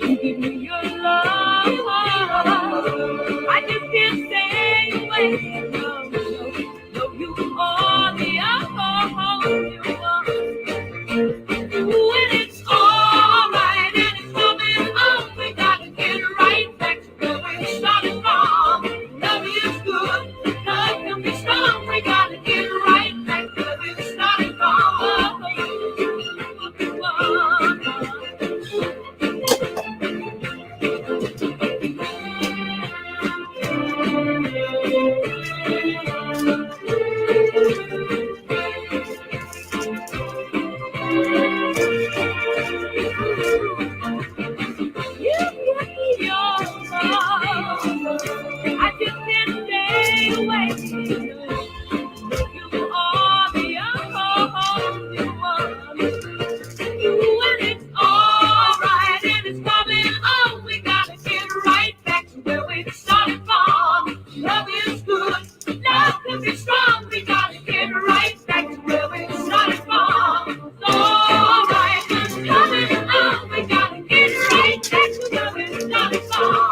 You give me your love. I just can't stay away. No, no, no, you are the only one. When it's alright and it's coming on, we gotta get right back to where we started from. Love is good, love can be strong. We gotta get right back to where we started from. I just can't stay away. You are the only one. When it's alright and it's coming on, we gotta get right back to where we started from. Love is good, love can be strong. We gotta get right back to where we started from. It's alright, it's coming on. We gotta get right back to where we started from.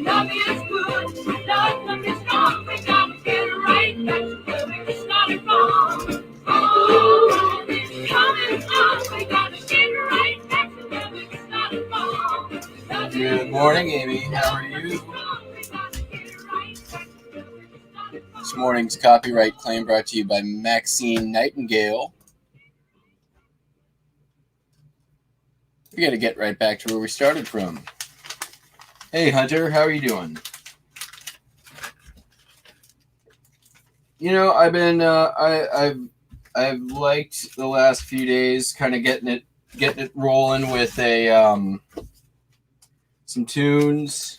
Love is good, love can be strong. We gotta get right back to where we started from. Oh, it's coming on. We gotta get right back to where we started from. Good morning, Amy. How are you? This morning's copyright claim brought to you by Maxine Nightingale. We got to get right back to where we started from. Hey, Hunter, how are you doing? You know, I've been I've liked the last few days, kind of getting it rolling with some tunes,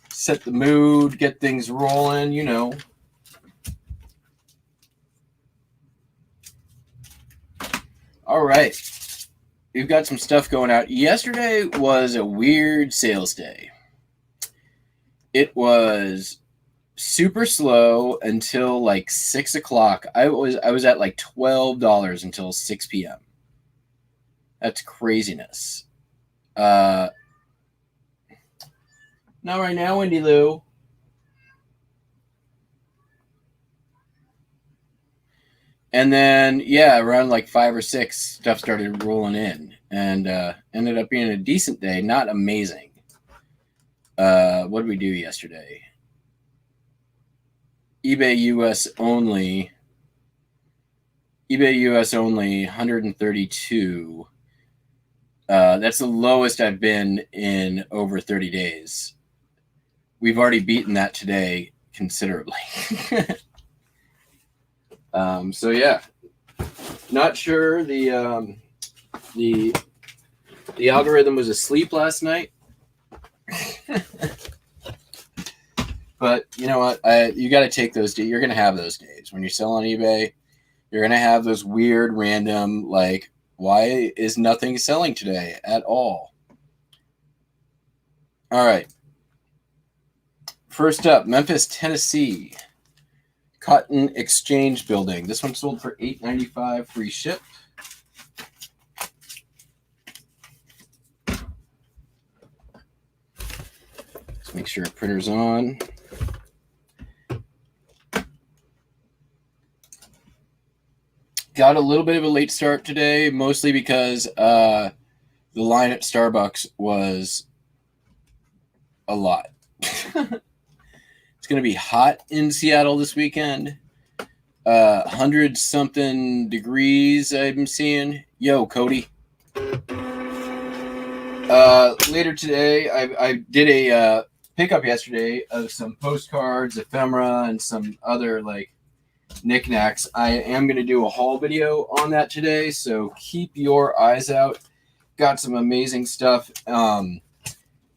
set the mood, get things rolling, you know. All right. We've got some stuff going out. Yesterday was a weird sales day. It was super slow until like 6 o'clock. I was at like $12 until 6 p.m. That's craziness. Not right now, Wendy Lou. And then, yeah, around like 5 or 6, stuff started rolling in, and ended up being a decent day. Not amazing. What did we do yesterday? eBay US only, 132. That's the lowest I've been in over 30 days. We've already beaten that today considerably. So yeah, not sure the algorithm was asleep last night. But you know what? You got to take those days. You're going to have those days when you sell on eBay. You're going to have those weird, random, like, why is nothing selling today at all? All right. First up, Memphis, Tennessee. Cotton Exchange Building. This one sold for $8.95, free ship. Let's make sure our printer's on. Got a little bit of a late start today, mostly because the line at Starbucks was a lot. It's going to be hot in Seattle this weekend. 100-something degrees I'm seeing. Yo, Cody. Later today, I did a pickup yesterday of some postcards, ephemera, and some other like knickknacks. I am going to do a haul video on that today, so keep your eyes out. Got some amazing stuff.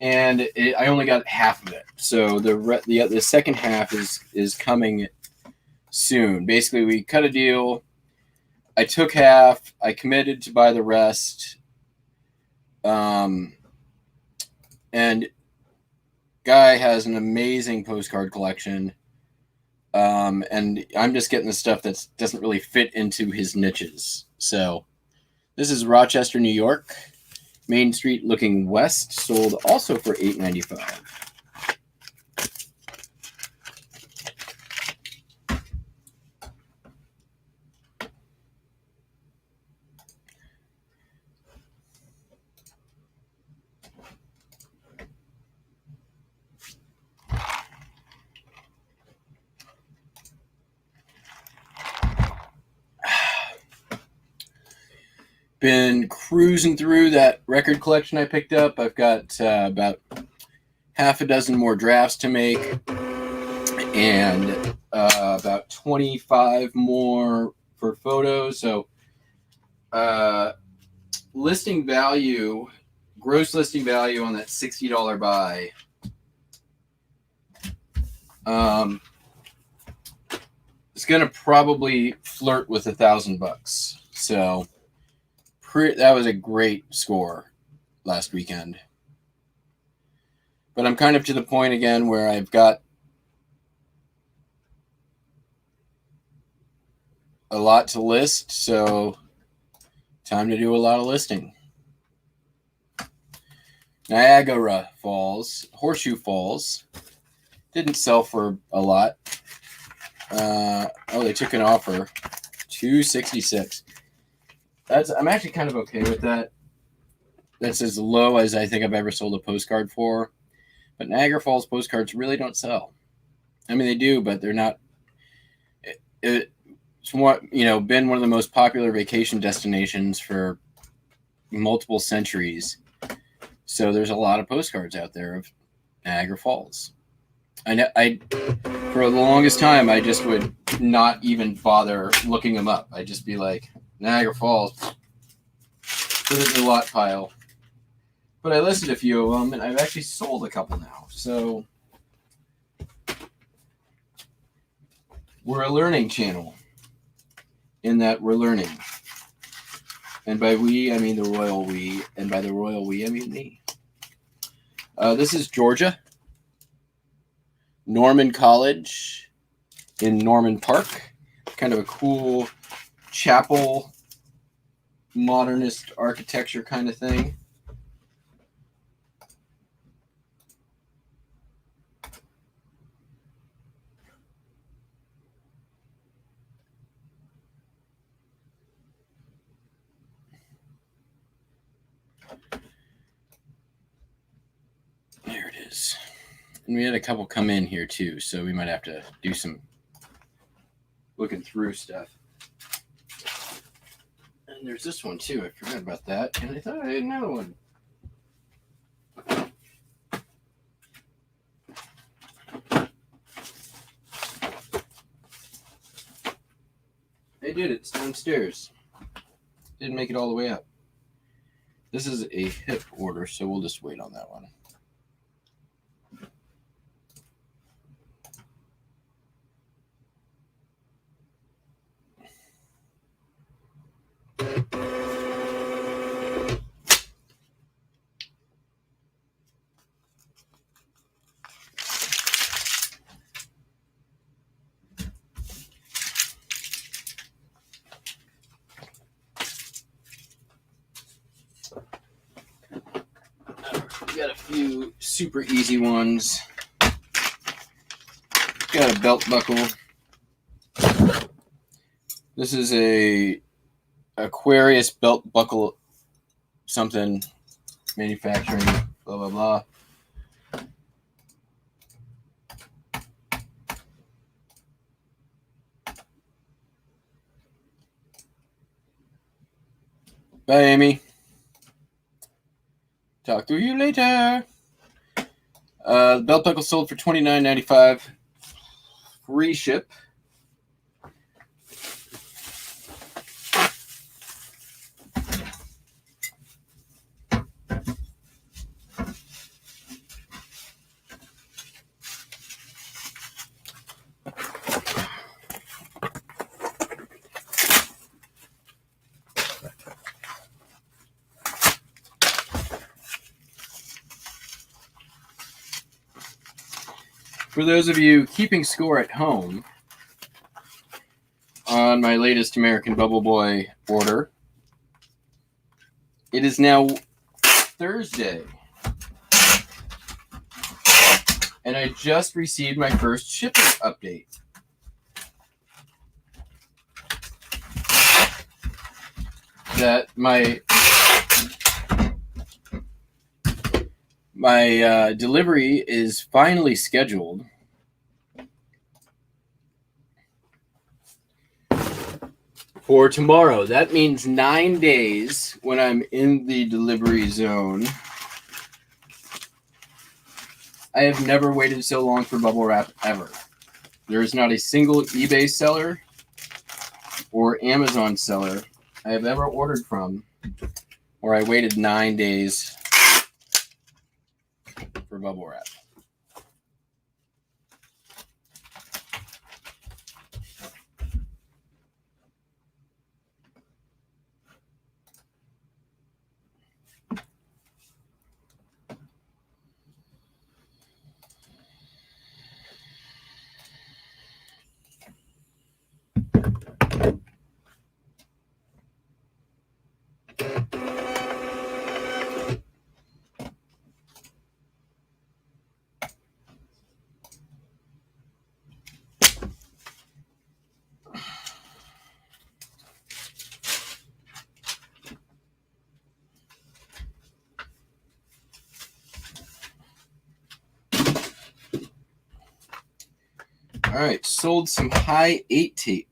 And I only got half of it, so the second half is coming soon. Basically, we cut a deal. I took half. I committed to buy the rest. And Guy has an amazing postcard collection. And I'm just getting the stuff that doesn't really fit into his niches. So this is Rochester, New York, Main Street looking west, sold also for $8.95. Been cruising through that record collection I picked up. I've got about half a dozen more drafts to make, and about 25 more for photos. So listing value, gross listing value on that $60 buy, it's gonna probably flirt with $1,000. So that was a great score last weekend. But I'm kind of to the point again where I've got a lot to list, so time to do a lot of listing. Niagara Falls, Horseshoe Falls, didn't sell for a lot. They took an offer, $266. I'm actually kind of okay with that. That's as low as I think I've ever sold a postcard for. But Niagara Falls postcards really don't sell. I mean, they do, but they're not. It's been one of the most popular vacation destinations for multiple centuries. So there's a lot of postcards out there of Niagara Falls. I for the longest time, I just would not even bother looking them up. I'd just be like, Niagara Falls, put it in the lot pile. But I listed a few of them, and I've actually sold a couple now. So we're a learning channel in that we're learning. And by we, I mean the royal we, and by the royal we, I mean me. This is Georgia. Norman College in Norman Park. Kind of a cool chapel, modernist architecture kind of thing. There it is. And we had a couple come in here too, so we might have to do some looking through stuff. And there's this one too. I forgot about that, and I thought I had another one. I did it. It's downstairs. Didn't make it all the way up. This is a hip order, so we'll just wait on that one. We got a few super easy ones. Got a belt buckle. This is a Aquarius belt buckle something manufacturing, blah, blah, blah. Bye, Amy. Talk to you later. The belt buckle sold for $29.95. Free ship. For those of you keeping score at home, on my latest American Bubble Boy order. It is now Thursday, and I just received my first shipping update. That my delivery is finally scheduled for tomorrow. That means 9 days when I'm in the delivery zone. I have never waited so long for bubble wrap ever. There is not a single eBay seller or Amazon seller I have ever ordered from where I waited 9 days for bubble wrap. All right, sold some high 8 tape.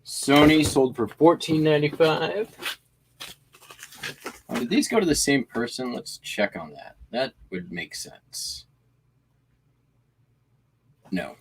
Sony sold for $14.95. Did these go to the same person? Let's check on that. That would make sense. No.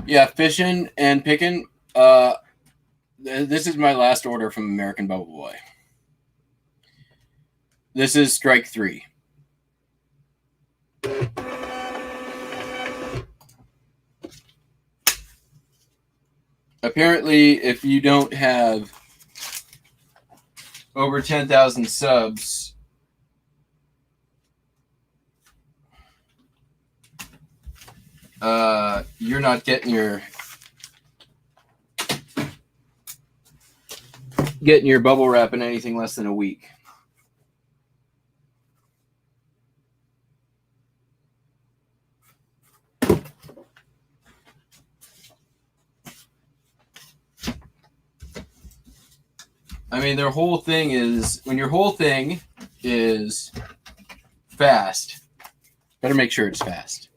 Yeah, fishing and picking. This is my last order from American Bubble Boy. This is strike 3. Apparently, if you don't have over 10,000 subs, you're not getting your bubble wrap in anything less than a week. I mean, their whole thing is, when your whole thing is fast, better make sure it's fast.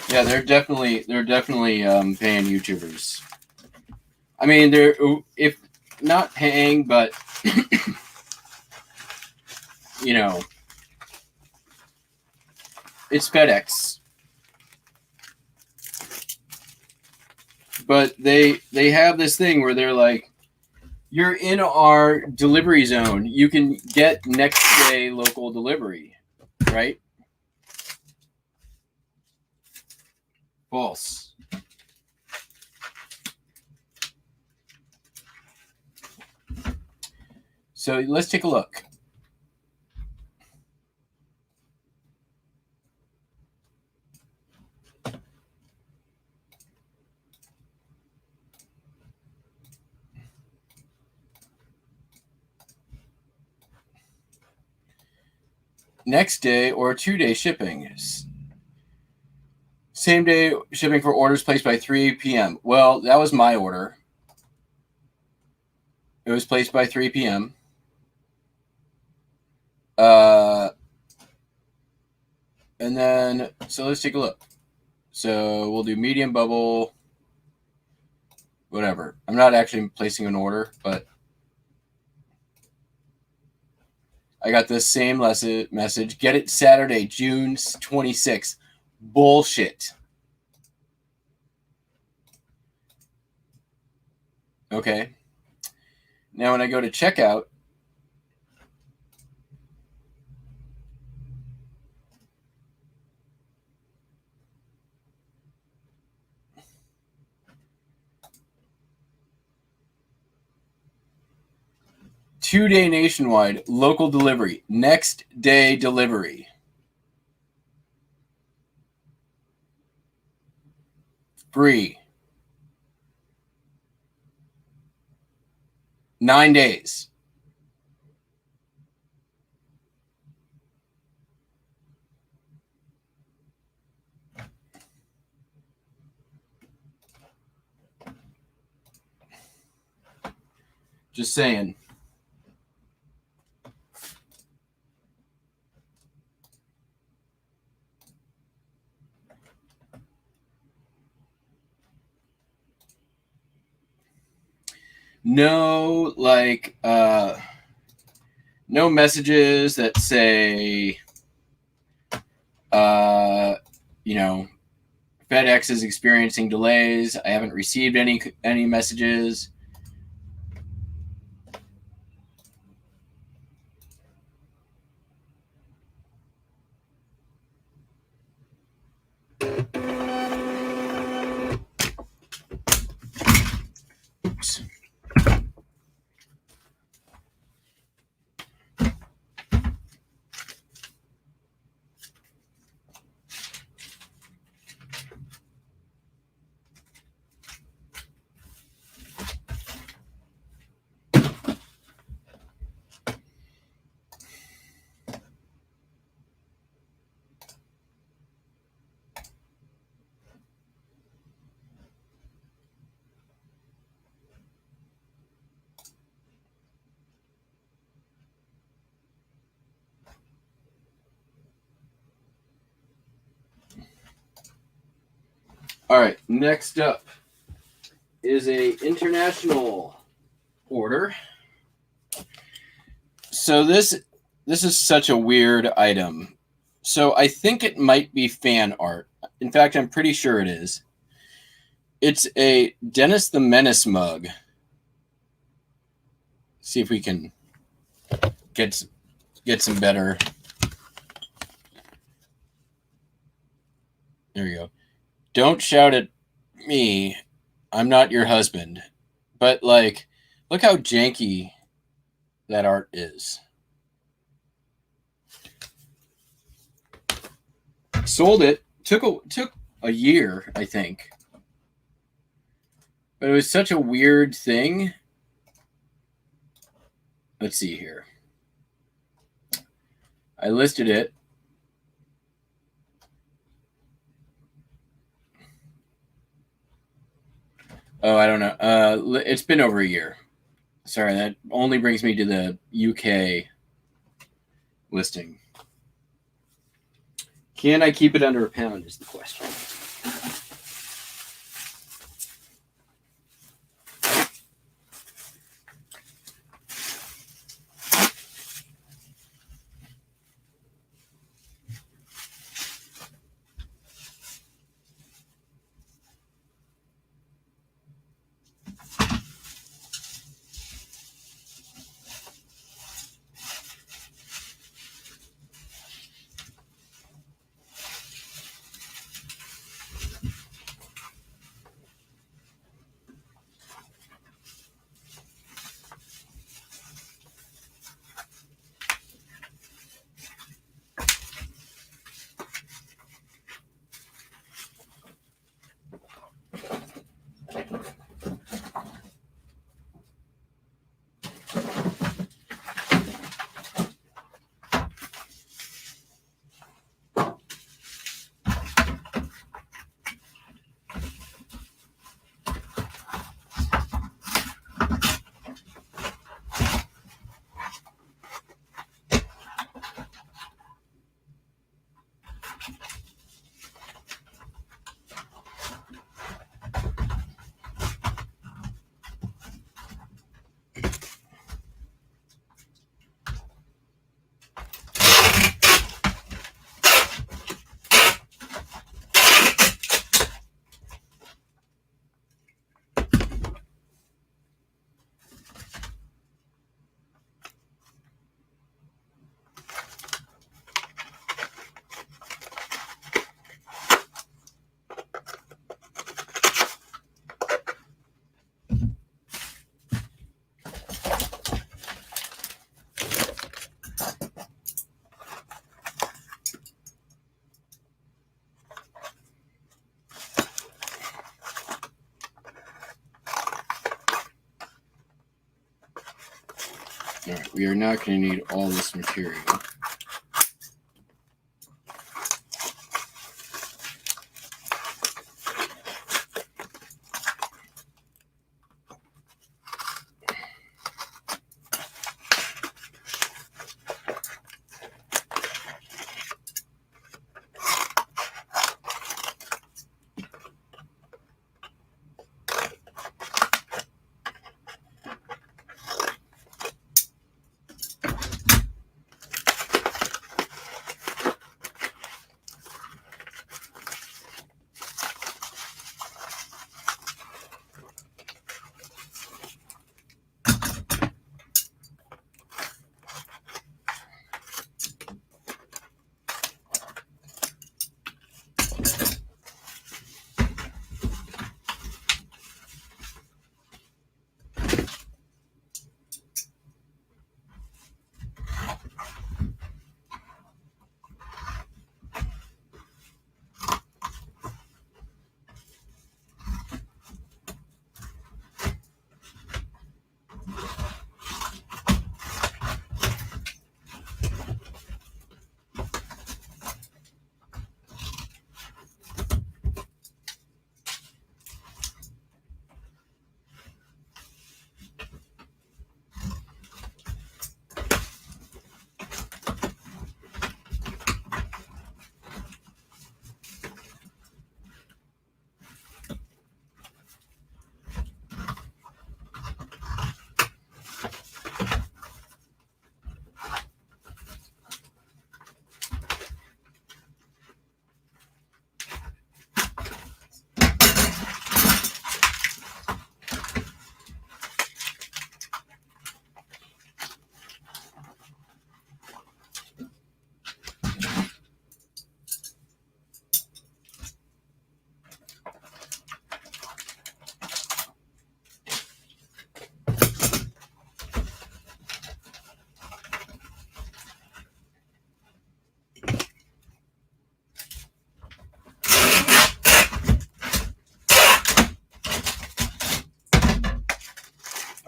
Yeah, they're definitely paying YouTubers. I mean, they're, if not paying, but you know, it's FedEx. But they have this thing where they're like, You're in our delivery zone. You can get next day local delivery, right? False. So let's take a look. Next day or 2-day shipping. Same day shipping for orders placed by 3 p.m. Well, that was my order. It was placed by 3 p.m. And then, so let's take a look. So we'll do medium bubble, whatever. I'm not actually placing an order, but I got this same message. Get it Saturday, June 26th. Bullshit. Okay. Now when I go to checkout, two-day nationwide, local delivery, next day delivery. Free. 9 days. Just saying. No, like, no messages that say, you know, FedEx is experiencing delays. I haven't received any messages. Oops. All right, next up is a international order. So this is such a weird item. So I think it might be fan art. In fact, I'm pretty sure it is. It's a Dennis the Menace mug. See if we can get some better. There we go. Don't shout at me. I'm not your husband. But like, look how janky that art is. Sold it. Took a year, I think. But it was such a weird thing. Let's see here. I listed it. Oh, I don't know. It's been over a year. Sorry, that only brings me to the UK listing. Can I keep it under a pound is the question. All right, we are not going to need all this material.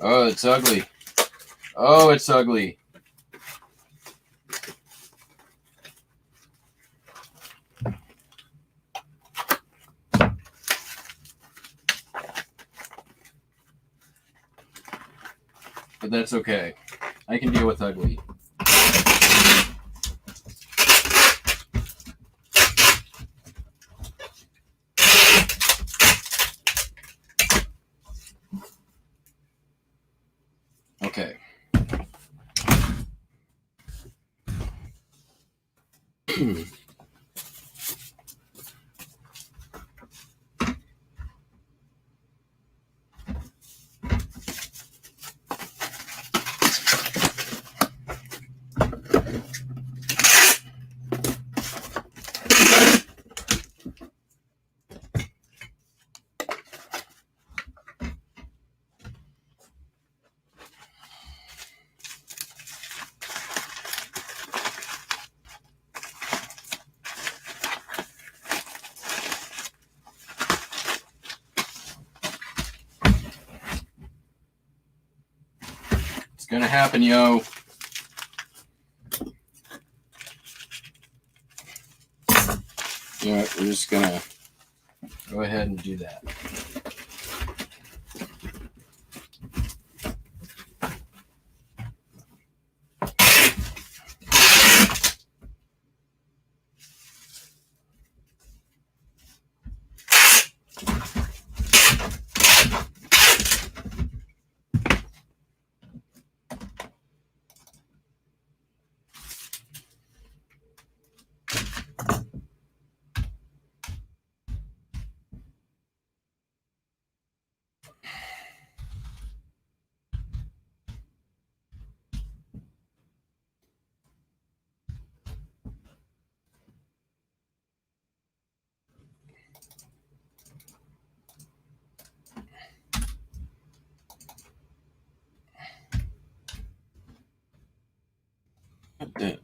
Oh, it's ugly. Oh, it's ugly. But that's okay. I can deal with ugly. Okay. It's gonna happen, yo. You know what, we're just gonna go ahead and do that.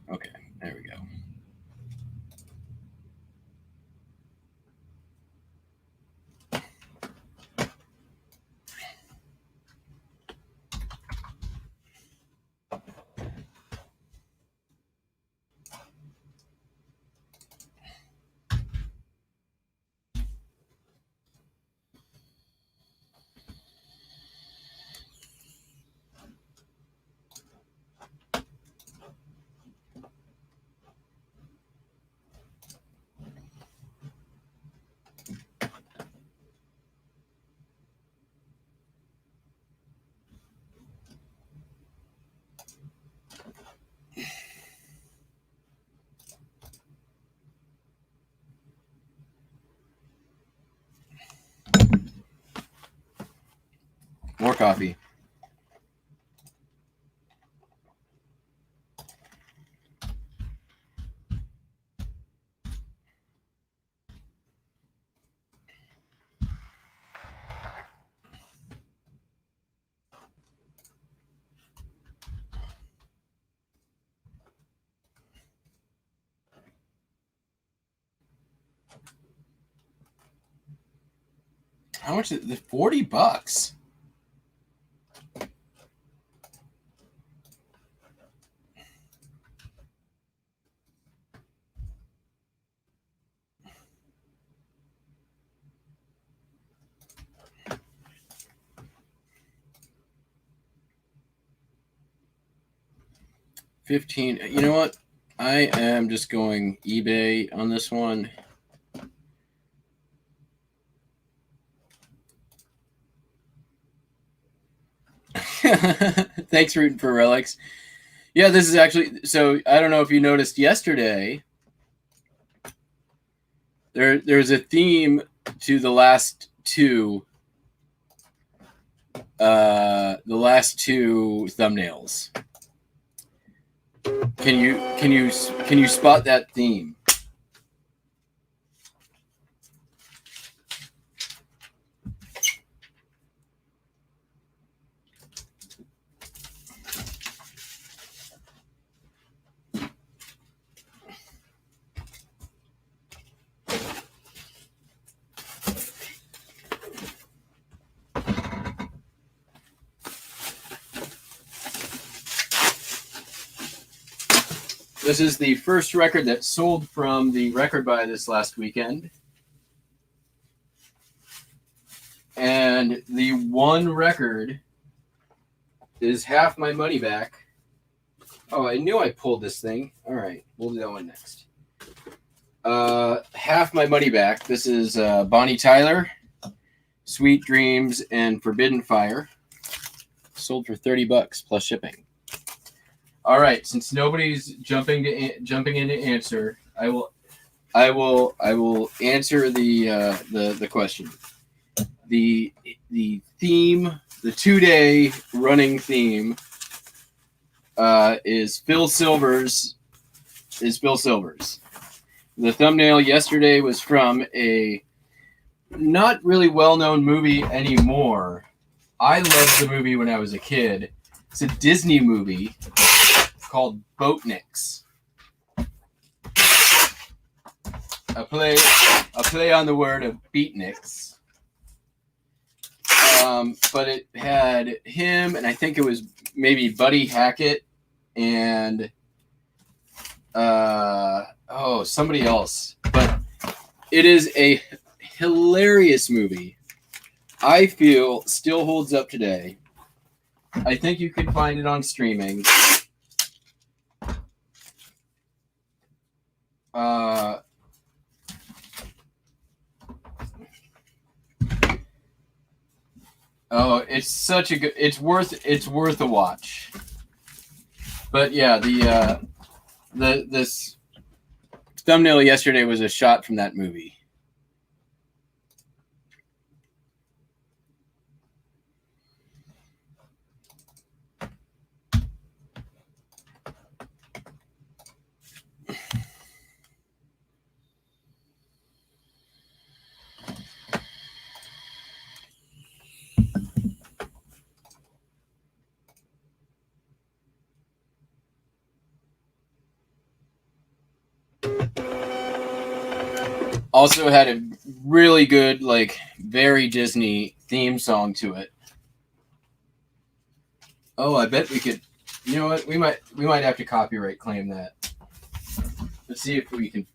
Okay, there we go. More coffee. How much is it? $40. $15. You know what? I am just going eBay on this one. Thanks, Rooting for Relics. Yeah, this is actually, so I don't know if you noticed yesterday, there's a theme to the last two thumbnails. Can you spot that theme? This is the first record that sold from the record buy this last weekend. And the one record is half my money back. Oh, I knew I pulled this thing. All right, we'll do that one next. Half my money back. This is Bonnie Tyler, Sweet Dreams, and Forbidden Fire. Sold for $30 plus shipping. All right, since nobody's jumping in to answer, I will answer the question. The theme, the 2-day running theme, is Phil Silver's. The thumbnail yesterday was from a not really well-known movie anymore. I loved the movie when I was a kid. It's a Disney movie called Boatniks. A play on the word of beatniks. But it had him, and I think it was maybe Buddy Hackett and somebody else. But it is a hilarious movie. I feel still holds up today. I think you can find it on streaming. It's such a good. It's worth a watch. But yeah, this thumbnail yesterday was a shot from that movie. Also had a really good, like, very Disney theme song to it. Oh, I bet we could. You know what? We might have to copyright claim that. Let's see if we can.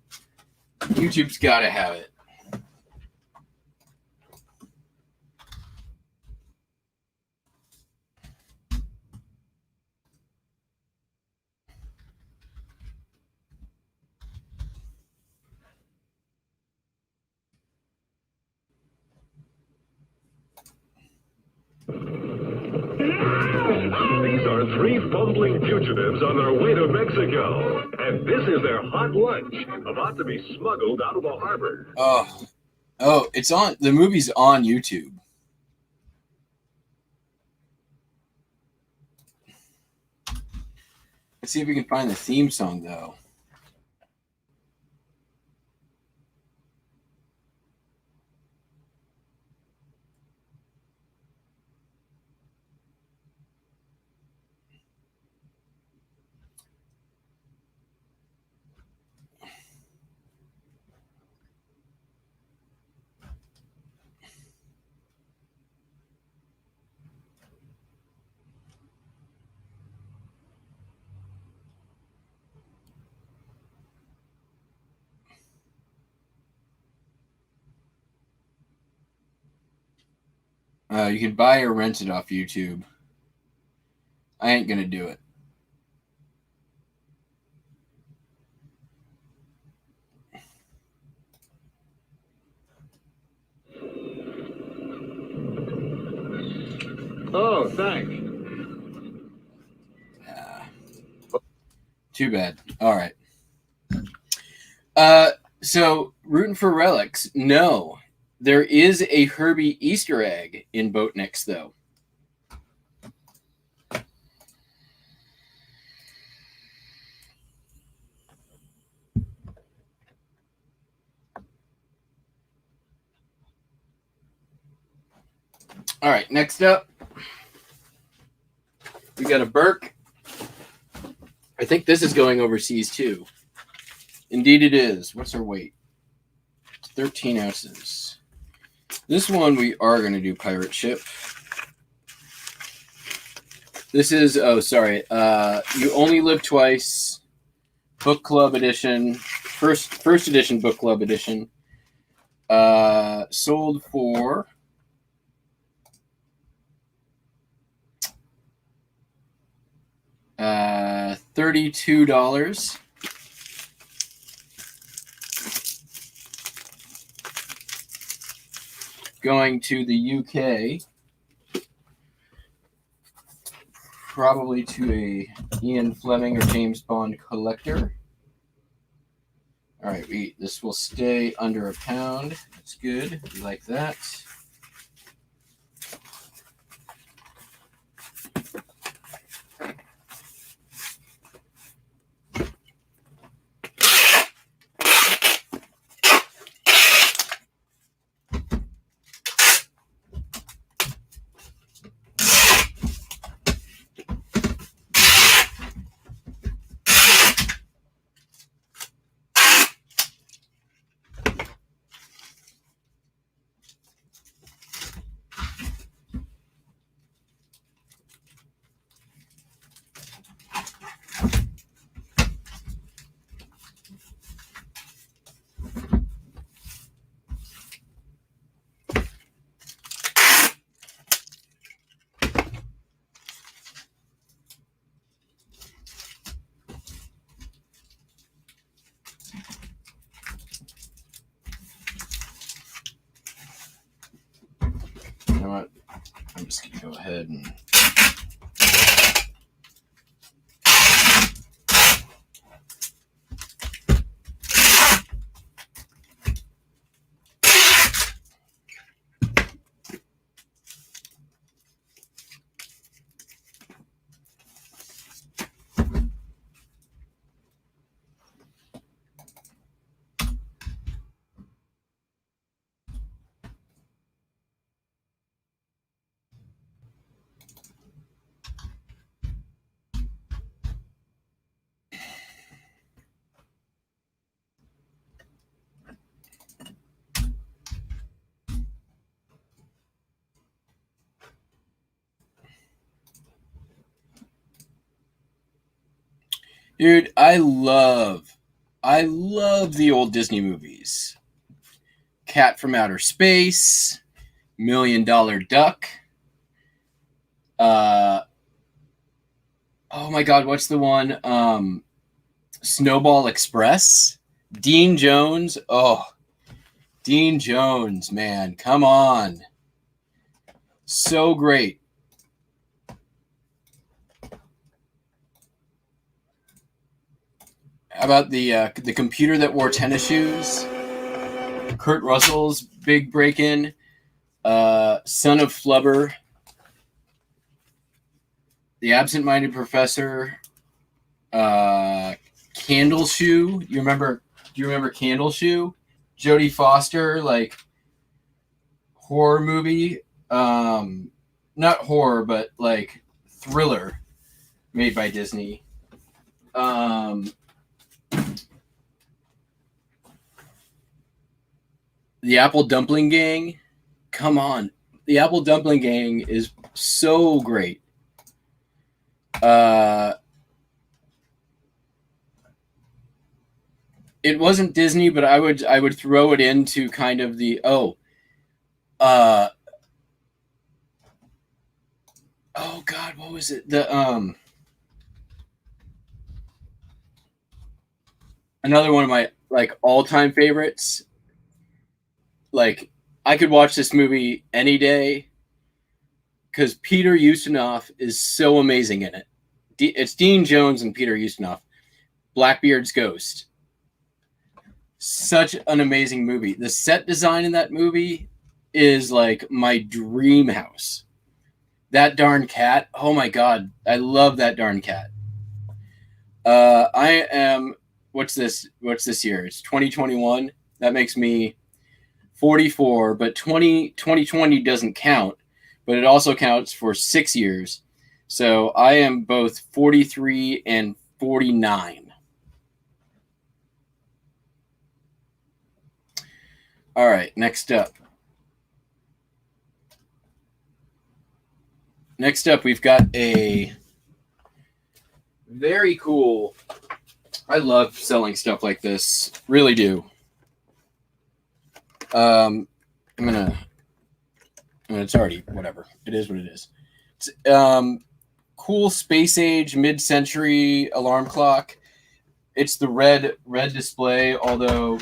YouTube's got to have it. These are three fumbling fugitives on their way to Mexico. And this is their hot lunch, about to be smuggled out of the harbor. Oh, it's on. The movie's on YouTube. Let's see if we can find the theme song, though. You can buy or rent it off YouTube. I ain't gonna do it. Oh, thanks. Too bad. All right. So rooting for relics. No, there is a Herbie Easter egg in Boatniks, though. All right, next up, we got a Burke. I think this is going overseas too. Indeed, it is. What's our weight? 13 ounces. This one we are going to do pirate ship. This is, oh, sorry. You Only Live Twice, book club edition, first edition book club edition. Sold for $32. Going to the UK, probably to a Ian Fleming or James Bond collector. All right, this will stay under a pound. That's good. We like that. You know what? I'm just going to go ahead and... Dude, I love the old Disney movies. Cat from Outer Space, $1 Million Duck. Oh my God, what's the one? Snowball Express. Dean Jones. Oh, Dean Jones, man, come on. So great. How about the computer that wore tennis shoes? Kurt Russell's big break-in. Son of Flubber. The Absent-Minded Professor. Candle Shoe. You remember? Do you remember Candle Shoe? Jodie Foster, like horror movie. Not horror, but like thriller, made by Disney. The Apple Dumpling Gang. Come on, the Apple Dumpling Gang is so great. It wasn't Disney, but I would throw it into kind of the oh God, what was it? The another one of my like all-time favorites. Like I could watch this movie any day because Peter Ustinov is so amazing in it. It's Dean Jones and Peter Ustinov. Blackbeard's Ghost. Such an amazing movie. The set design in that movie is like my dream house. That darn cat. Oh my God. I love that darn cat. I am, what's this year? It's 2021. That makes me 44, but 2020 doesn't count, but it also counts for 6 years. So I am both 43 and 49. All right, next up. Next up, we've got a very cool. I love selling stuff like this. Really do. It's already whatever. It is what it is. It's, cool space age mid-century alarm clock. It's the red display, although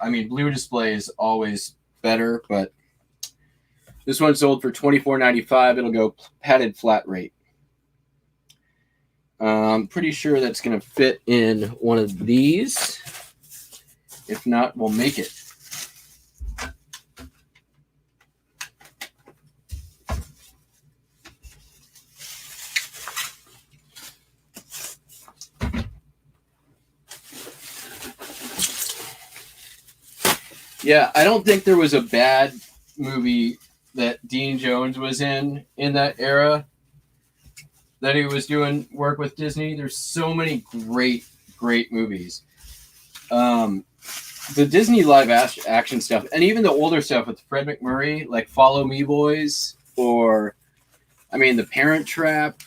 blue display is always better, but this one sold for $24.95. It'll go padded flat rate. I'm pretty sure that's going to fit in one of these. If not, we'll make it. Yeah, I don't think there was a bad movie that Dean Jones was in that era that he was doing work with Disney. There's so many great movies. The Disney live action stuff, and even the older stuff with Fred MacMurray, like Follow Me Boys, or, The Parent Trap.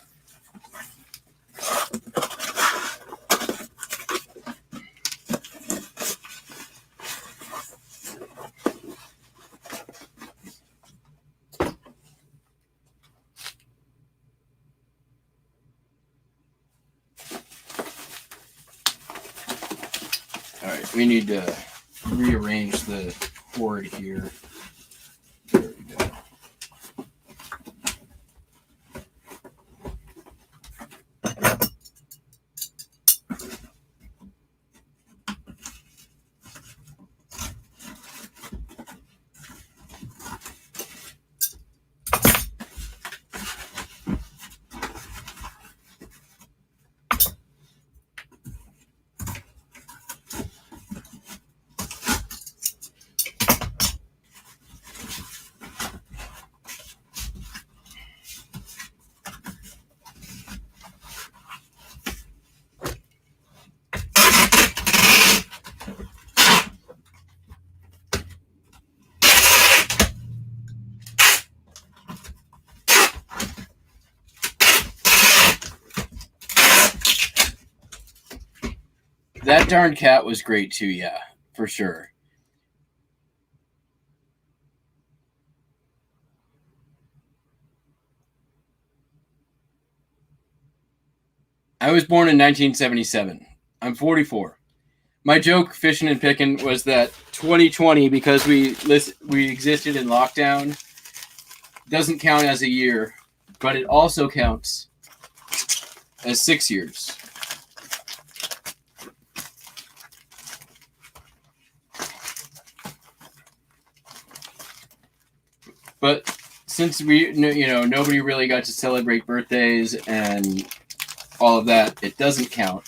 We need to rearrange the cord here. There we go. That darn cat was great too, yeah, for sure. I was born in 1977. I'm 44. My joke, fishing and picking, was that 2020, because we existed in lockdown, doesn't count as a year, but it also counts as 6 years. But since nobody really got to celebrate birthdays and all of that, it doesn't count.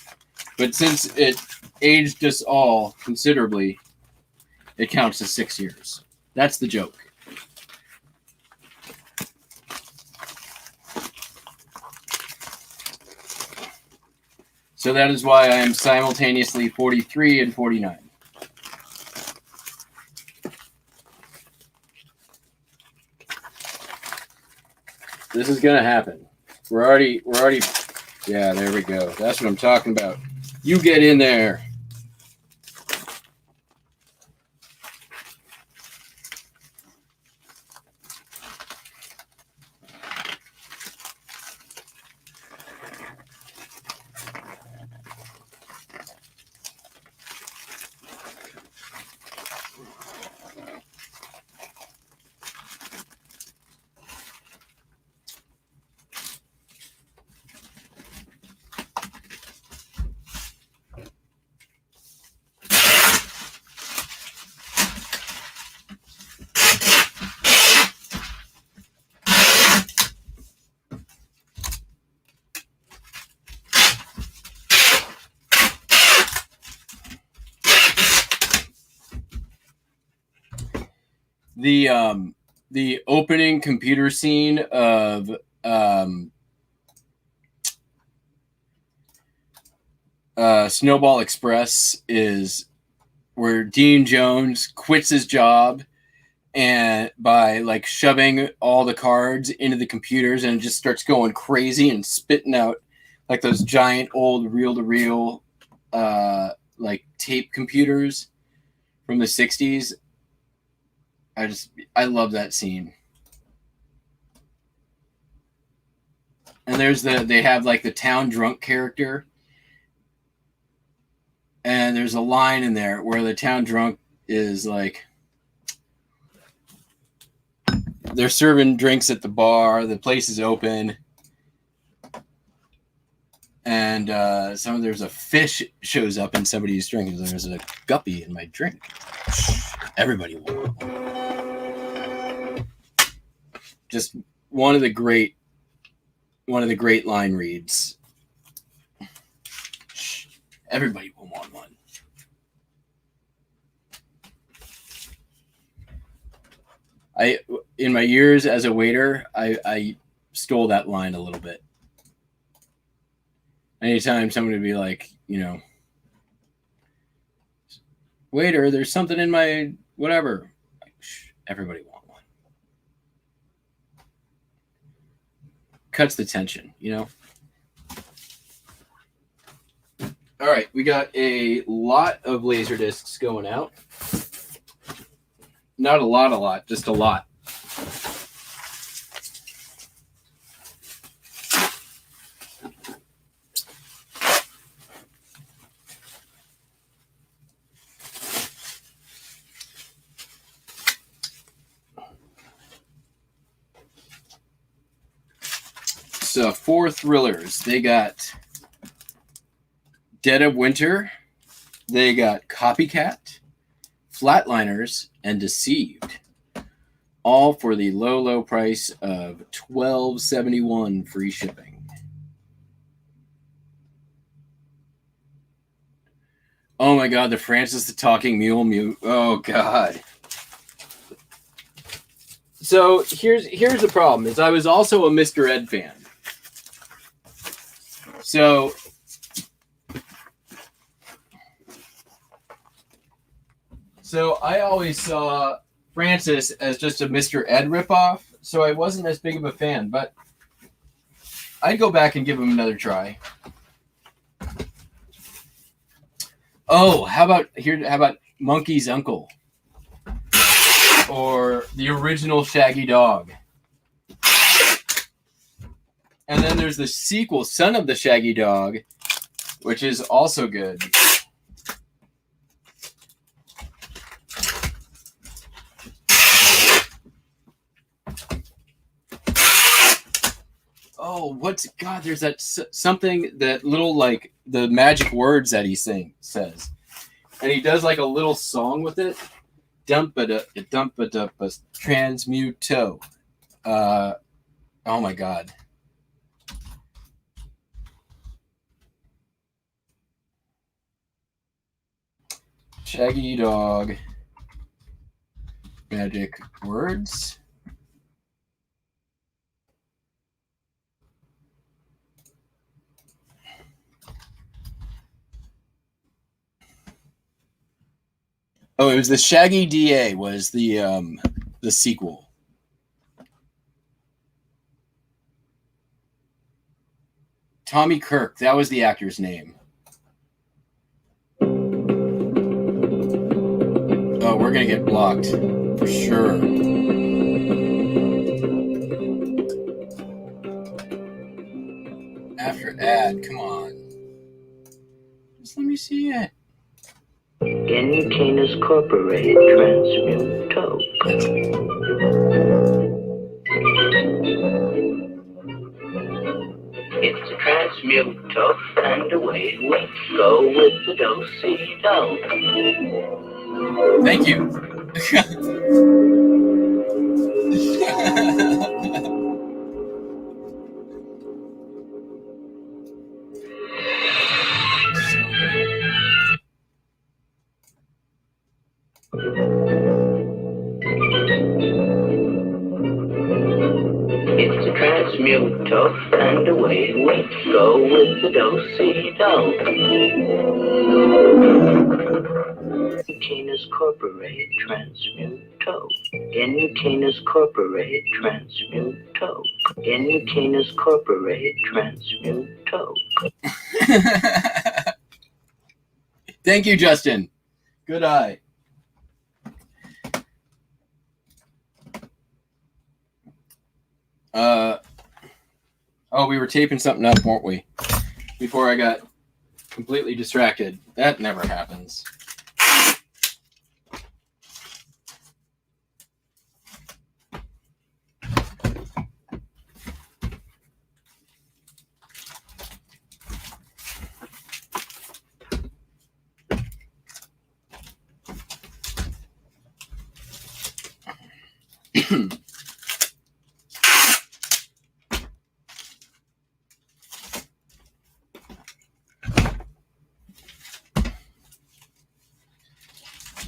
But since it aged us all considerably, it counts as 6 years. That's the joke. So that is why I am simultaneously 43 and 49. This is gonna happen. We're already. Yeah, there we go. That's what I'm talking about. You get in there. The opening computer scene of Snowball Express is where Dean Jones quits his job and by like shoving all the cards into the computers and just starts going crazy and spitting out like those giant old reel-to-reel like tape computers from the 60s. I love that scene. And they have like the town drunk character. And there's a line in there where the town drunk is like, they're serving drinks at the bar, the place is open, and there's a fish shows up in somebody's drink, and there's a guppy in my drink. Everybody will. Just one of the great line reads. Everybody will want one. In my years as a waiter, I stole that line a little bit. Anytime somebody would be like, you know, waiter, there's something in my whatever. Like, everybody want one. Cuts the tension, you know. All right, we got a lot of laser discs going out. Not a lot, just a lot. So, 4 thrillers. They got Dead of Winter. They got Copycat, Flatliners, and Deceived. All for the low price of $12.71 free shipping. Oh my God, the Francis the Talking Mule mute. Oh God. So here's the problem, is I was also a Mr. Ed fan. So I always saw Francis as just a Mr. Ed ripoff, so I wasn't as big of a fan, but I'd go back and give him another try. Oh, how about Monkey's Uncle? Or the original Shaggy Dog. And then there's the sequel, Son of the Shaggy Dog, which is also good. Oh, there's that something, that little, like, the magic words that he says. And he does, like, a little song with it. Dump-a-dup-a transmuto. Oh, my God. Shaggy dog. Magic words. Oh, it was the Shaggy DA was the sequel. Tommy Kirk, that was the actor's name. Oh, we're gonna get blocked for sure. After ad, come on. Just let me see it. Genutainous Corporate transmute toke. It's a transmute toke, and away we go with the do-si-do. Thank you. It's a transmute toke, and away we go with the do-si-do. Genutainous Corporate transmute toke. Genutainous Corporate transmute toke. Genutainous Corporate transmute toke. Thank you, Justin. Good eye. Oh, we were taping something up, weren't we? Before I got completely distracted. That never happens.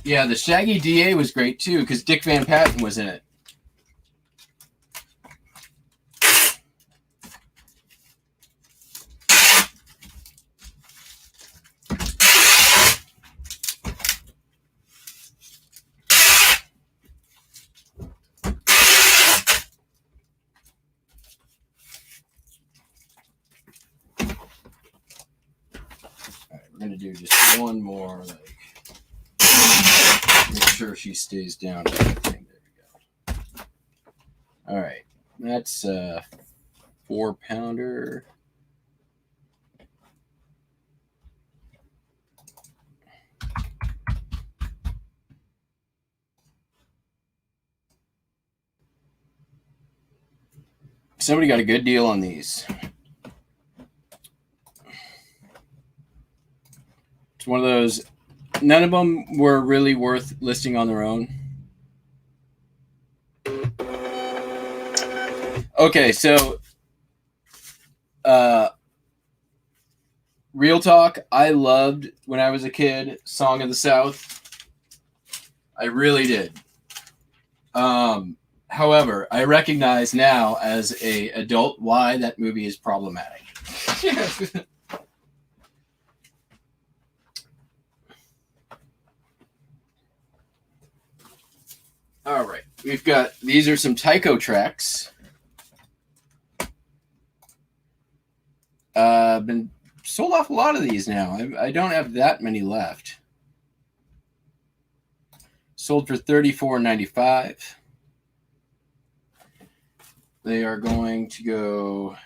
Yeah, the Shaggy DA was great too because Dick Van Patten was in it. All right, we're gonna do just one more. Make sure she stays down. There we go. All right, that's a 4-pounder. Somebody got a good deal on these. It's one of those. None of them were really worth listing on their own. Okay, so real talk, I loved when I was a kid Song of the South. I really did. However, I recognize now as an adult why that movie is problematic. All right, we've got, these are some Tycho tracks. I've been sold off a lot of these now. I don't have that many left. Sold for $34.95. They are going to go,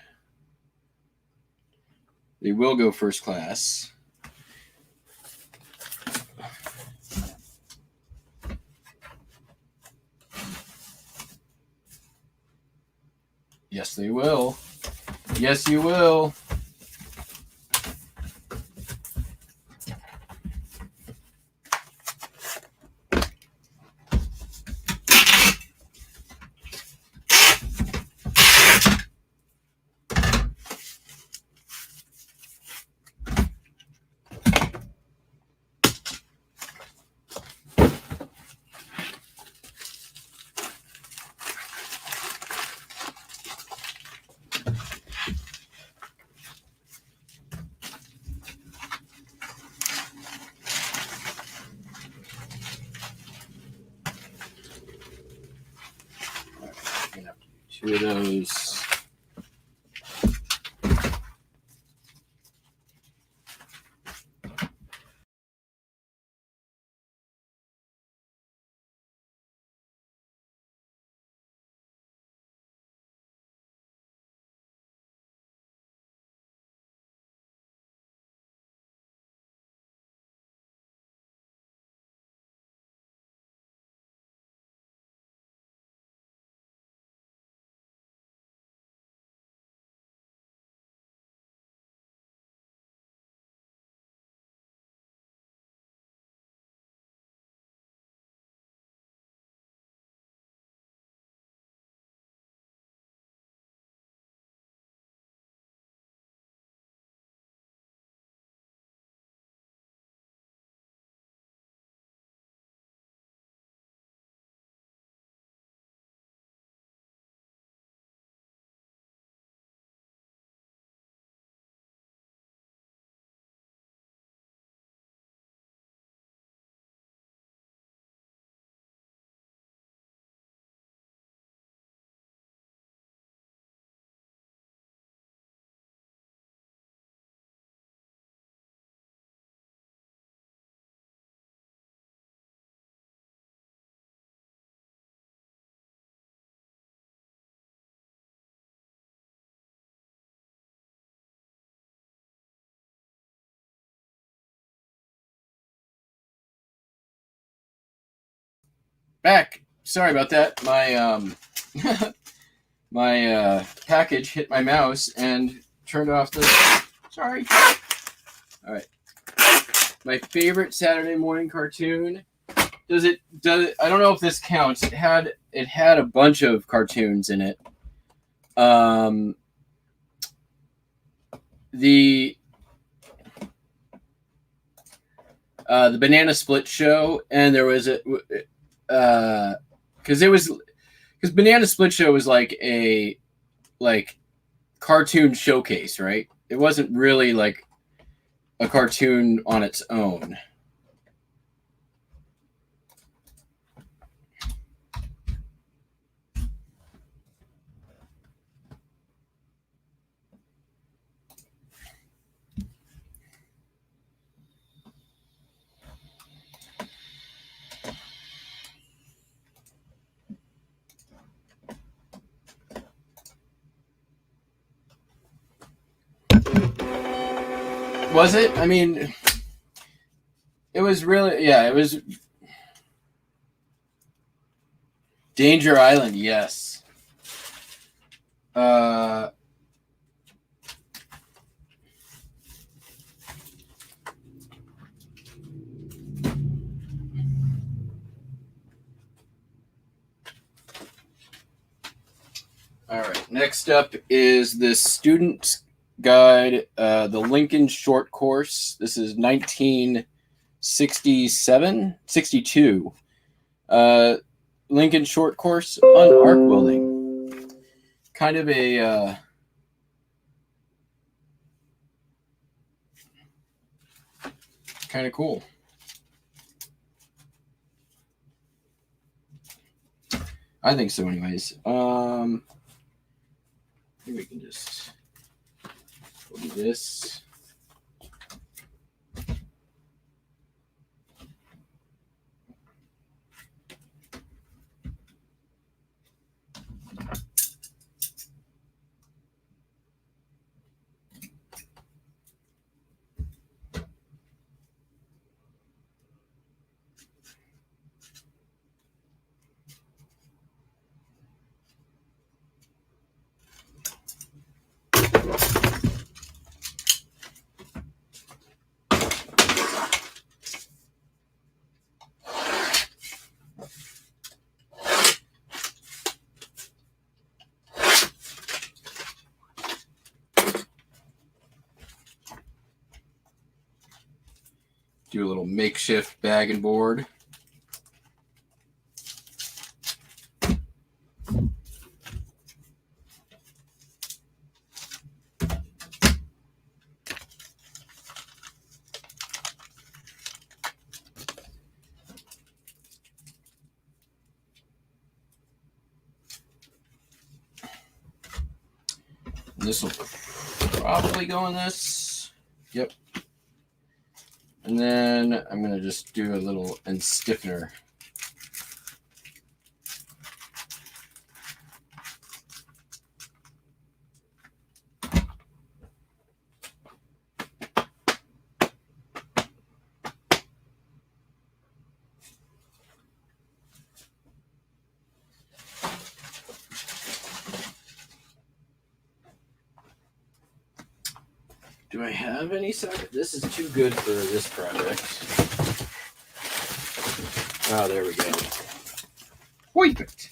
they will go first class. Yes, they will. Yes, you will. 2 of those. Back. Sorry about that. My my package hit my mouse and turned off the. Sorry. All right. My favorite Saturday morning cartoon. Does it? I don't know if this counts. It had a bunch of cartoons in it. The Banana Split Show, and there was because Banana Split Show was like a cartoon showcase, right? It wasn't really like a cartoon on its own. Was it? I mean, it was really, yeah, it was Danger Island, yes. All right, next up is the Student's Guide, the Lincoln Short Course. This is 1962. Lincoln Short Course on arc welding. Kind of a kind of cool. I think so, anyways. Maybe we can just do this. Do a little makeshift bag and board. This will probably go in this. Yep. And then I'm going to just do a little end stiffener. Do I have any socket? This is too good for this project. Oh, there we go. Perfect.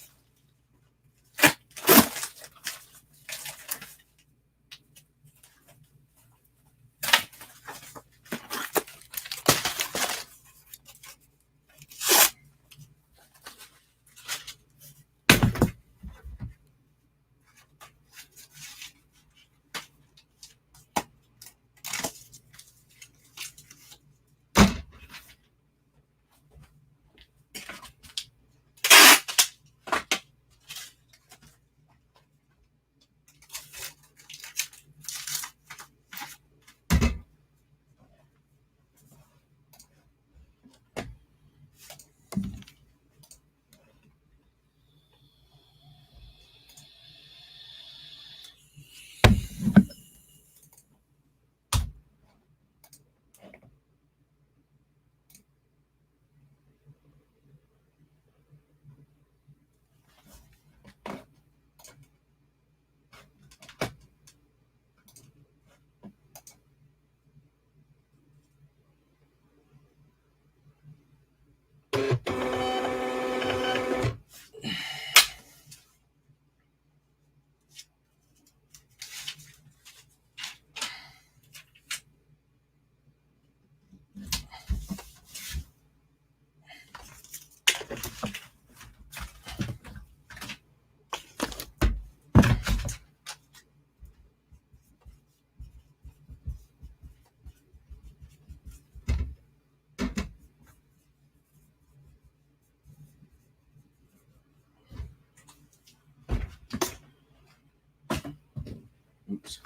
Oops.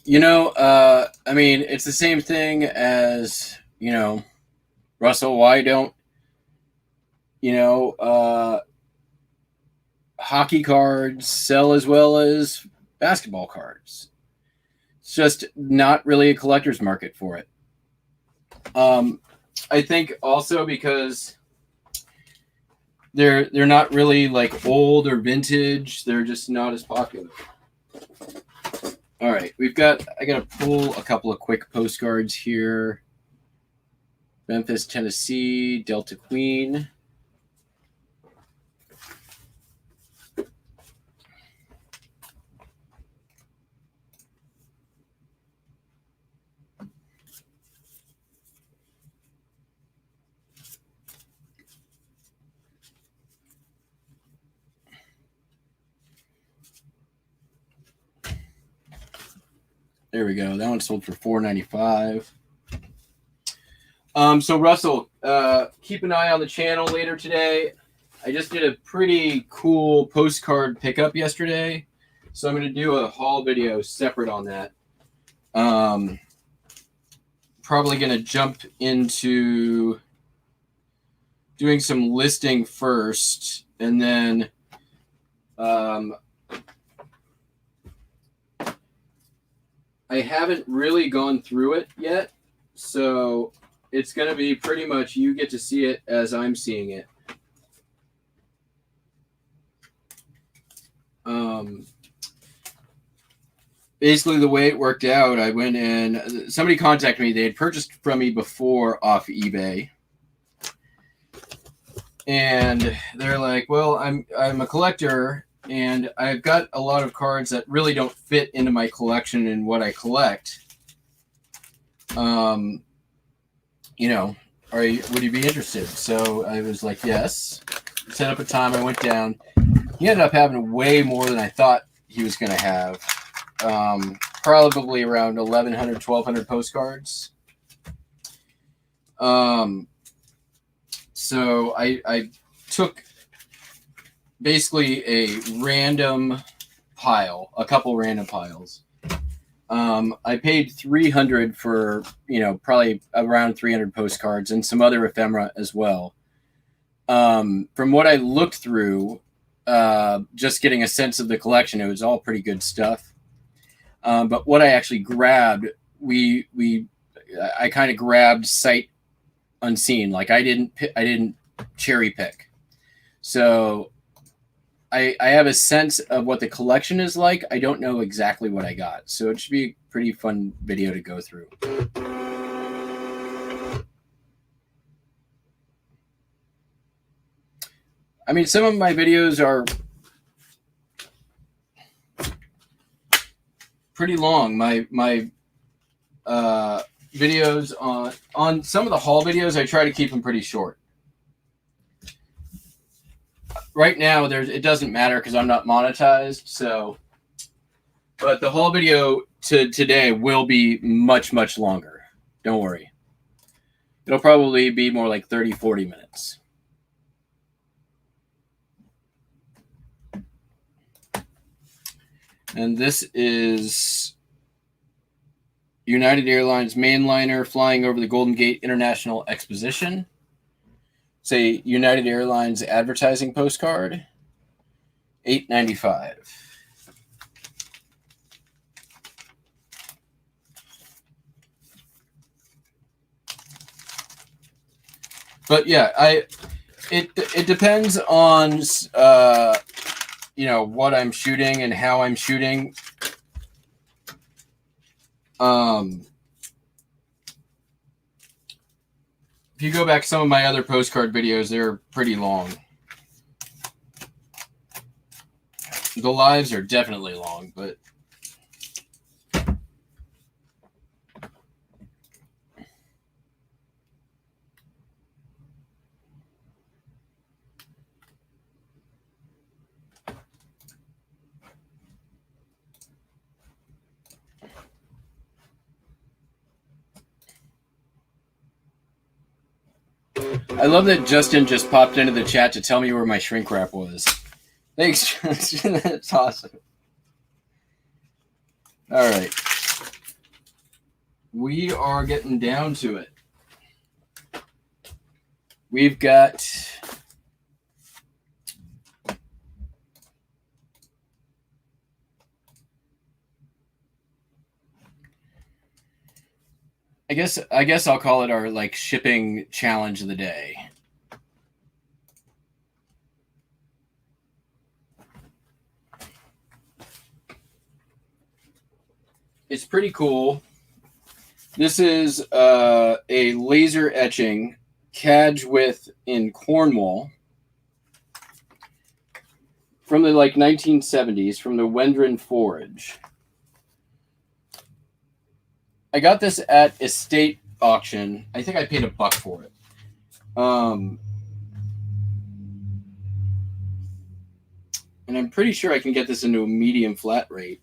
You know, I mean, it's the same thing as, Russell, why don't, hockey cards sell as well as basketball cards? It's just not really a collector's market for it. I think also because they're not really like old or vintage. They're just not as popular. All right, I got to pull a couple of quick postcards here. Memphis, Tennessee, Delta Queen. There we go. That one sold for $4.95. So Russell, keep an eye on the channel later today. I just did a pretty cool postcard pickup yesterday, so I'm going to do a haul video separate on that. Probably going to jump into doing some listing first, and then I haven't really gone through it yet, so it's going to be pretty much you get to see it as I'm seeing it. Basically, the way it worked out, I went in. Somebody contacted me. They had purchased from me before off eBay, and they're like, "Well, I'm a collector, and I've got a lot of cards that really don't fit into my collection and what I collect. Would you be interested?" So I was like, yes. Set up a time. I went down. He ended up having way more than I thought he was going to have. Probably around 1,100, 1,200 postcards. So I took basically a random pile, a couple random piles. I paid $300 for, probably around 300 postcards and some other ephemera as well. From what I looked through, just getting a sense of the collection, it was all pretty good stuff. But what I actually grabbed, I kind of grabbed sight unseen. Like I didn't cherry pick. So I have a sense of what the collection is like. I don't know exactly what I got. So it should be a pretty fun video to go through. I mean, some of my videos are pretty long. My videos on some of the haul videos, I try to keep them pretty short. Right now, it doesn't matter because I'm not monetized. So, but the haul video today will be much, much longer. Don't worry. It'll probably be more like 30, 40 minutes. And this is United Airlines mainliner flying over the Golden Gate International Exposition. It's a United Airlines advertising postcard, $8.95. But yeah, it depends on what I'm shooting and how I'm shooting. If you go back to some of my other postcard videos, they're pretty long. The lives are definitely long, but I love that Justin just popped into the chat to tell me where my shrink wrap was. Thanks, Justin. That's awesome. All right. We are getting down to it. We've got I guess I'll call it our shipping challenge of the day. It's pretty cool. This is a laser etching cadge width in Cornwall from the 1970s from the Wendron Forge. I got this at estate auction. I think I paid $1 for it. And I'm pretty sure I can get this into a medium flat rate.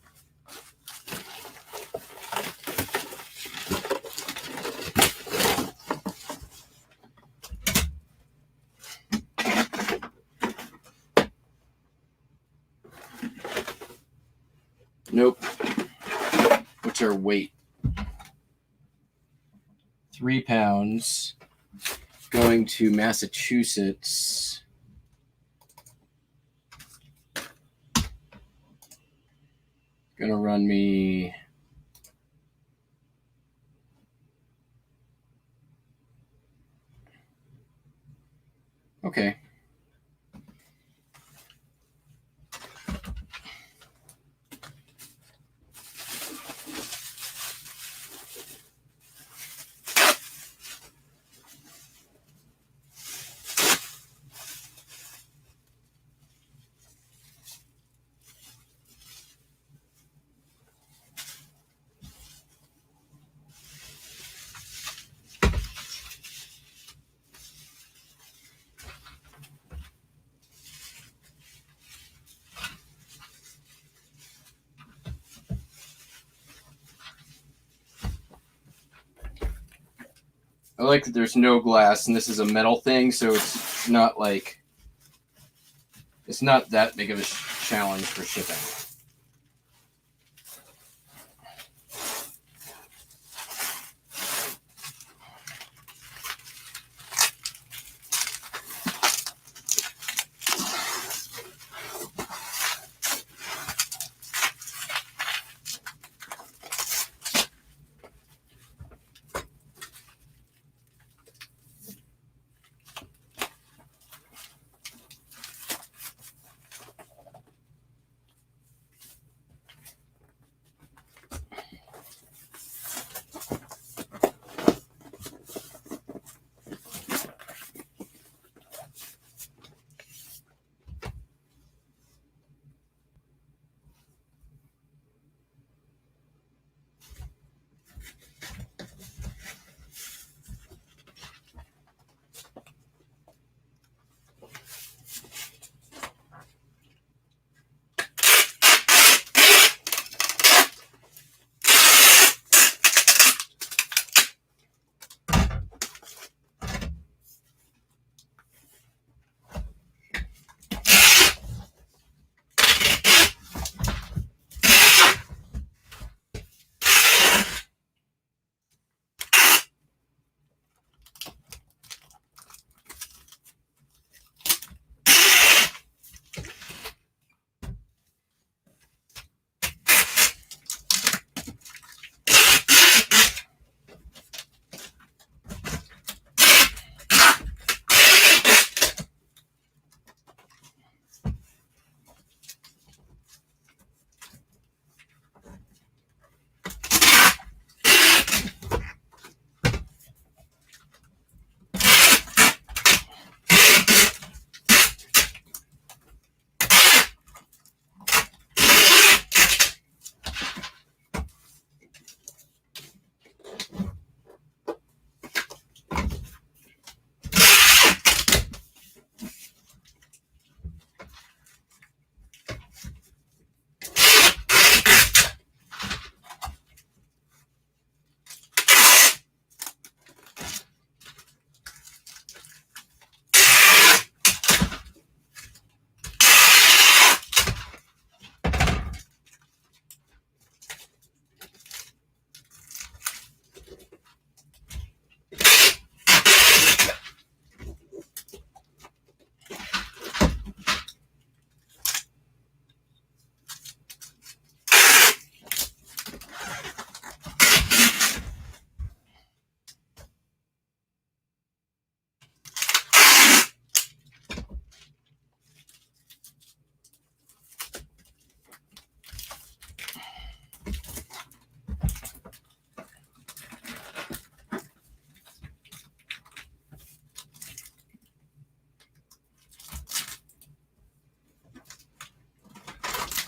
Nope. What's our weight? 3 pounds. Going to Massachusetts. Gonna run me okay. I like that there's no glass and this is a metal thing, so it's not like it's not that big of a challenge for shipping.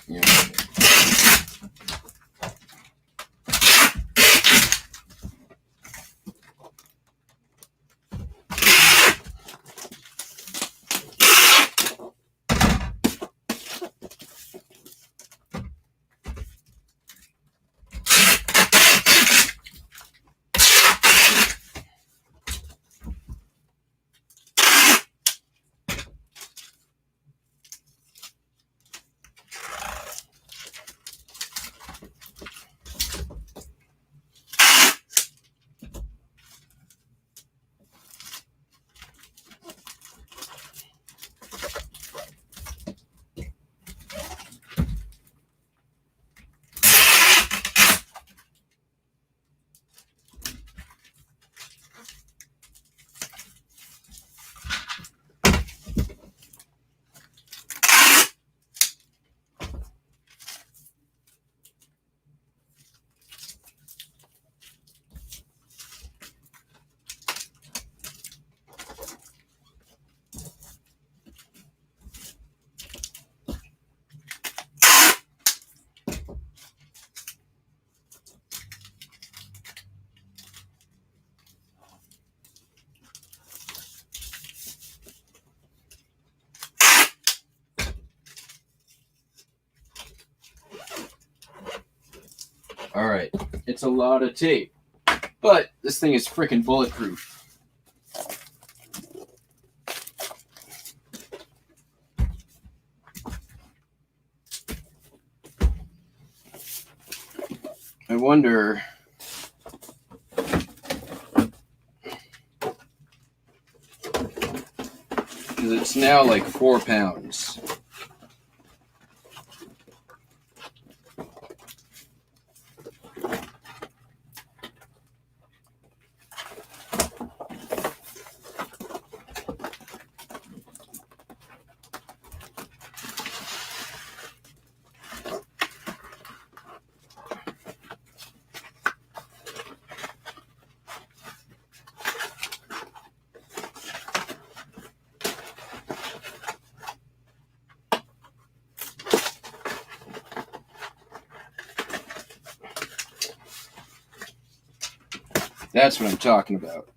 Yeah. All right, it's a lot of tape, but this thing is freaking bulletproof. I wonder. Because it's now like 4 pounds. That's what I'm talking about.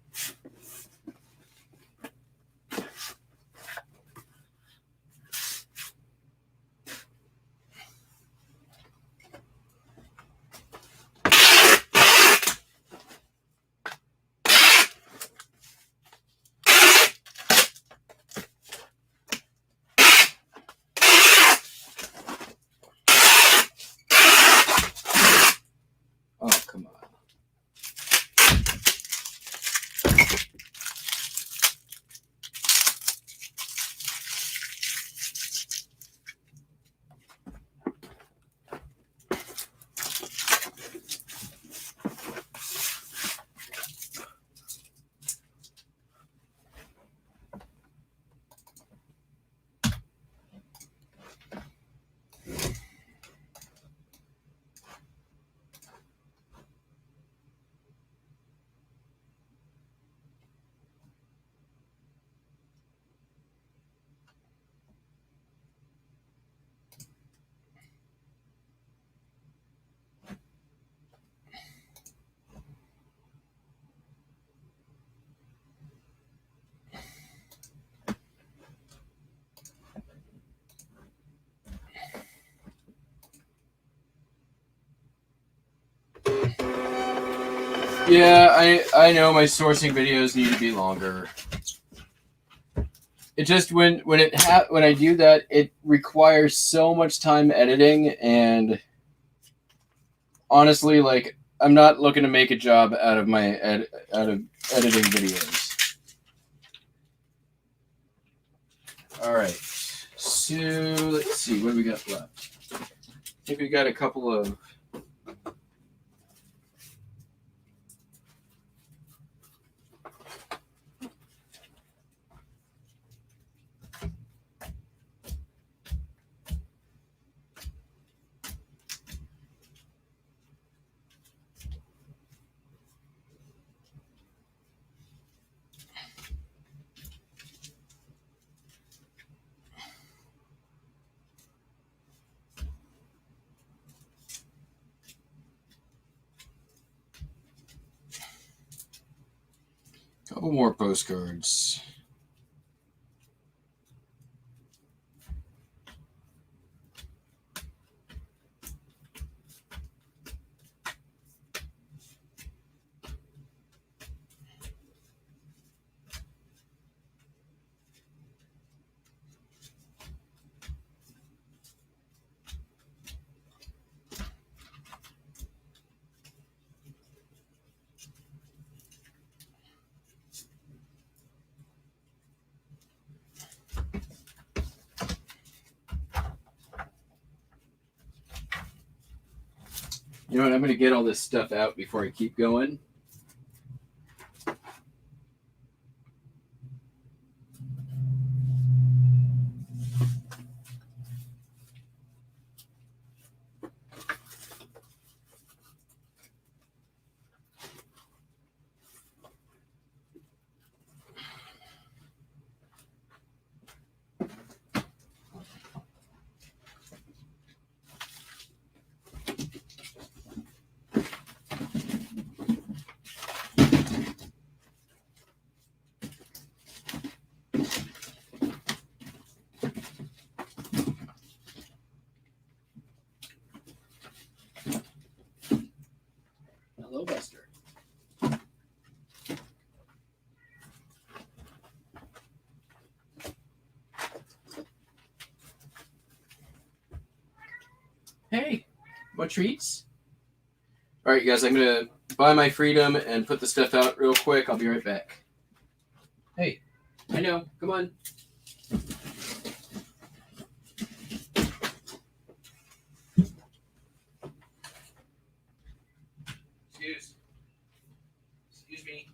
Oh, come on. Yeah, I know my sourcing videos need to be longer. It just when I do that, it requires so much time editing, and honestly, like I'm not looking to make a job out of my out of editing videos. All right, so let's see what do we got left. I think we got a couple of. Couple more postcards. You know what? I'm going to get all this stuff out before I keep going. Hey, more treats? All right, you guys, I'm going to buy my freedom and put the stuff out real quick. I'll be right back. Hey, I know. Come on. Excuse me.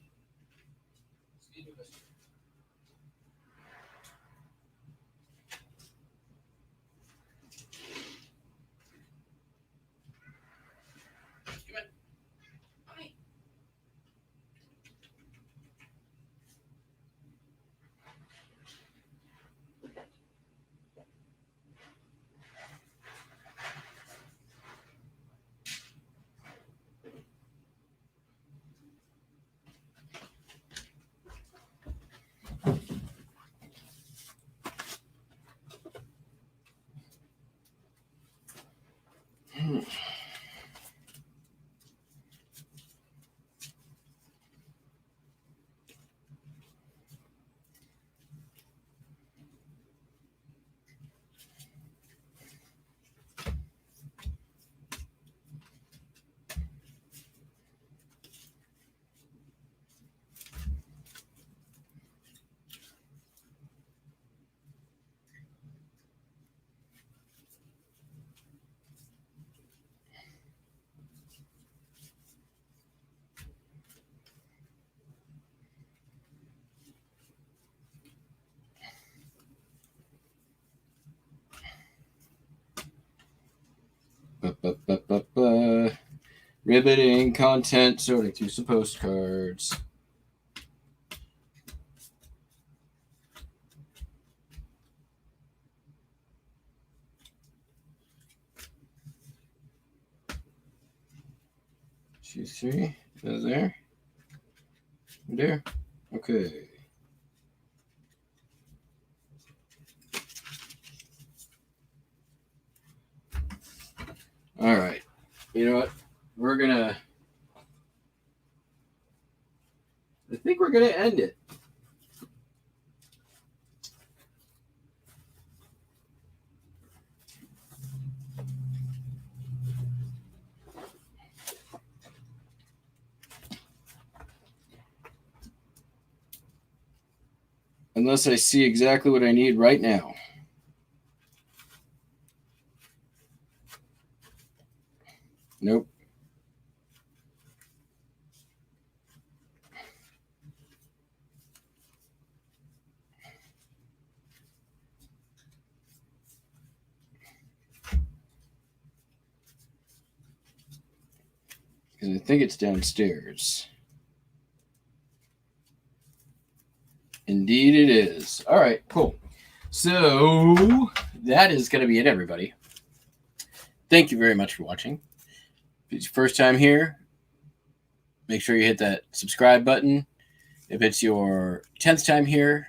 Excuse me, mister. Come on. Hi. Riveting content, sorting through some postcards. Two, three. Is there? There. Okay. All right. You know what? I think we're gonna end it. Unless I see exactly what I need right now. Nope. Because I think it's downstairs. Indeed it is. All right, cool. So that is going to be it, everybody. Thank you very much for watching. If it's your first time here, make sure you hit that subscribe button. If it's your 10th time here,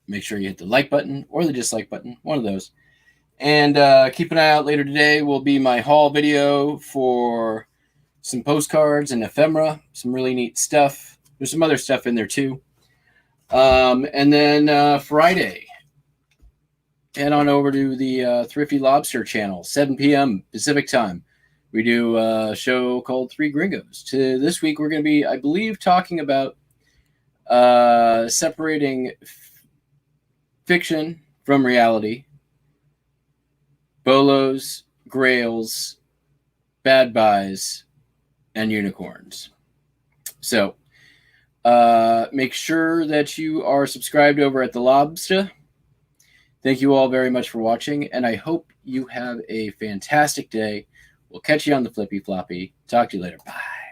make sure you hit the like button or the dislike button, one of those. And keep an eye out later today will be my haul video for some postcards and ephemera, some really neat stuff. There's some other stuff in there too. And then Friday, head on over to the Thrifty Lobster channel, 7 p.m. Pacific time. We do a show called Three Gringos. This week, we're going to be, I believe, talking about separating fiction from reality, bolos, grails, bad buys, and unicorns. So make sure that you are subscribed over at the Lobster. Thank you all very much for watching, and I hope you have a fantastic day. We'll catch you on the Flippy Floppy. Talk to you later. Bye.